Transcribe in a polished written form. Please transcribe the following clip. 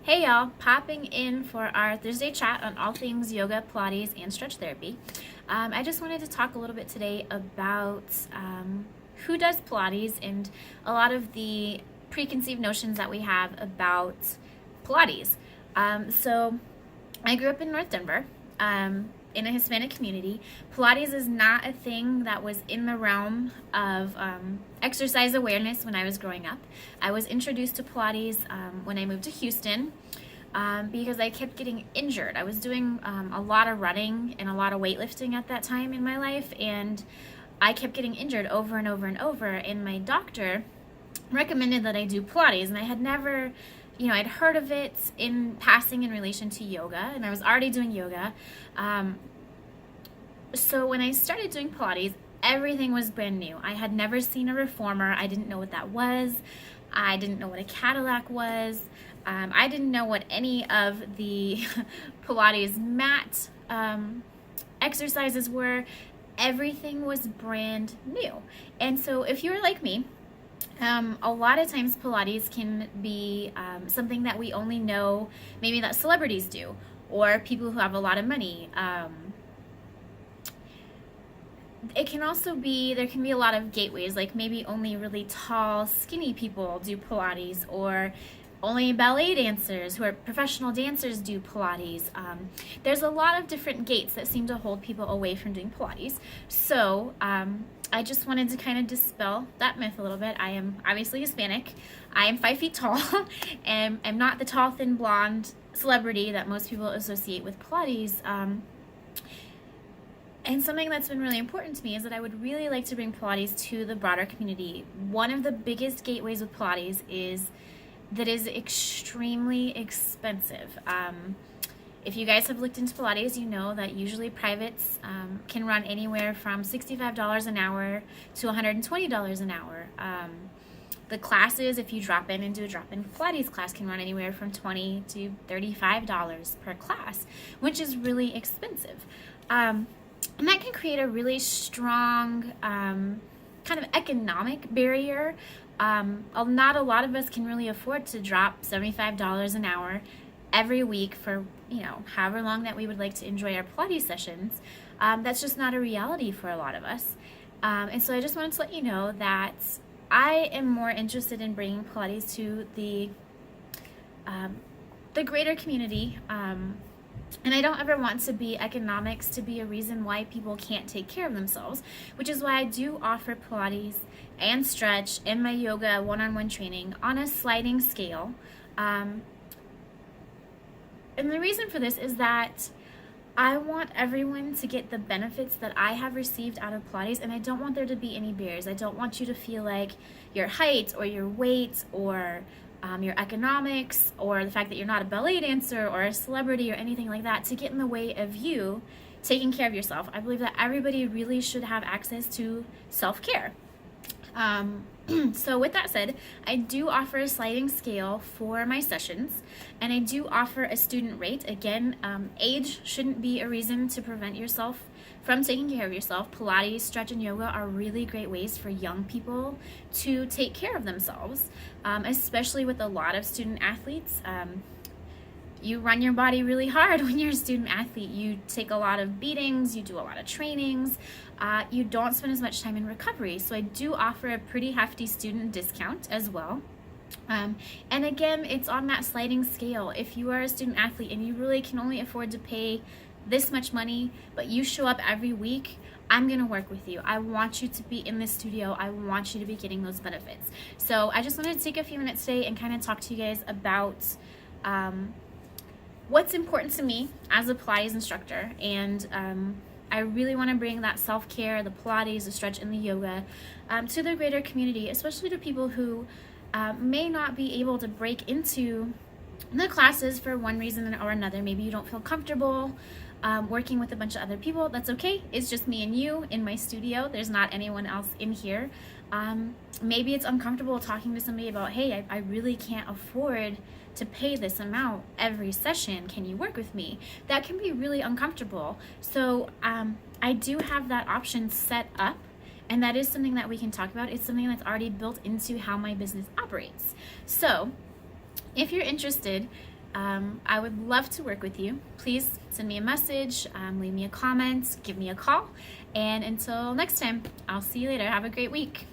Hey y'all, popping in for our Thursday chat on all things yoga, Pilates, and stretch therapy. I just wanted to talk a little bit today about who does Pilates and a lot of the preconceived notions that we have about Pilates. So I grew up in North Denver. In a Hispanic community. Pilates is not a thing that was in the realm of exercise awareness when I was growing up. I was introduced to Pilates when I moved to Houston because I kept getting injured. I was doing a lot of running and a lot of weightlifting at that time in my life, and I kept getting injured over and over and over, and my doctor recommended that I do Pilates, and I had never, I'd heard of it in passing in relation to yoga, and I was already doing yoga. So when I started doing Pilates, everything was brand new. I had never seen a reformer. I didn't know what that was. I didn't know what a Cadillac was. I didn't know what any of the Pilates mat exercises were. Everything was brand new. And so if you're like me, a lot of times Pilates can be something that we only know maybe that celebrities do, or people who have a lot of money. It can also be, there can be a lot of gateways, like maybe only really tall, skinny people do Pilates, or only ballet dancers who are professional dancers do Pilates. There's a lot of different gates that seem to hold people away from doing Pilates. So I just wanted to kind of dispel that myth a little bit. I am obviously Hispanic. I am 5 feet tall, and I'm not the tall, thin, blonde celebrity that most people associate with Pilates. And something that's been really important to me is that I would really like to bring Pilates to the broader community. One of the biggest gateways with Pilates is that it is extremely expensive. If you guys have looked into Pilates, you know that usually privates can run anywhere from $65 an hour to $120 an hour. The classes, if you drop in and do a drop-in Pilates class, can run anywhere from $20 to $35 per class, which is really expensive. And that can create a really strong kind of economic barrier. Not a lot of us can really afford to drop $75 an hour every week for, however long that we would like to enjoy our Pilates sessions. That's just not a reality for a lot of us. And so I just wanted to let you know that I am more interested in bringing Pilates to the greater community. And I don't ever want to be economics to be a reason why people can't take care of themselves, which is why I do offer Pilates and stretch and my yoga one-on-one training on a sliding scale. And the reason for this is that I want everyone to get the benefits that I have received out of Pilates, and I don't want there to be any barriers. I don't want you to feel like your height or your weight or your economics or the fact that you're not a ballet dancer or a celebrity or anything like that to get in the way of you taking care of yourself. I believe that everybody really should have access to self-care. So with that said, I do offer a sliding scale for my sessions, and I do offer a student rate. Again, age shouldn't be a reason to prevent yourself from taking care of yourself. Pilates, stretch, and yoga are really great ways for young people to take care of themselves, especially with a lot of student athletes. You run your body really hard when you're a student athlete. You take a lot of beatings, you do a lot of trainings, you don't spend as much time in recovery. So I do offer a pretty hefty student discount as well. And again, it's on that sliding scale. If you are a student athlete and you really can only afford to pay this much money, but you show up every week, I'm going to work with you. I want you to be in the studio. I want you to be getting those benefits. So I just wanted to take a few minutes today and kind of talk to you guys about what's important to me as a Pilates instructor. And I really want to bring that self-care, the Pilates, the stretch, and the yoga to the greater community, especially to people who may not be able to break into the classes for one reason or another. Maybe you don't feel comfortable working with a bunch of other people. That's okay. It's just me and you in my studio. There's not anyone else in here. Maybe it's uncomfortable talking to somebody about, hey, I really can't afford to pay this amount every session. Can you work with me? That can be really uncomfortable. So I do have that option set up, and that is something that we can talk about. It's something that's already built into how my business operates. So if you're interested, I would love to work with you. Please send me a message, leave me a comment, give me a call. And until next time, I'll see you later. Have a great week.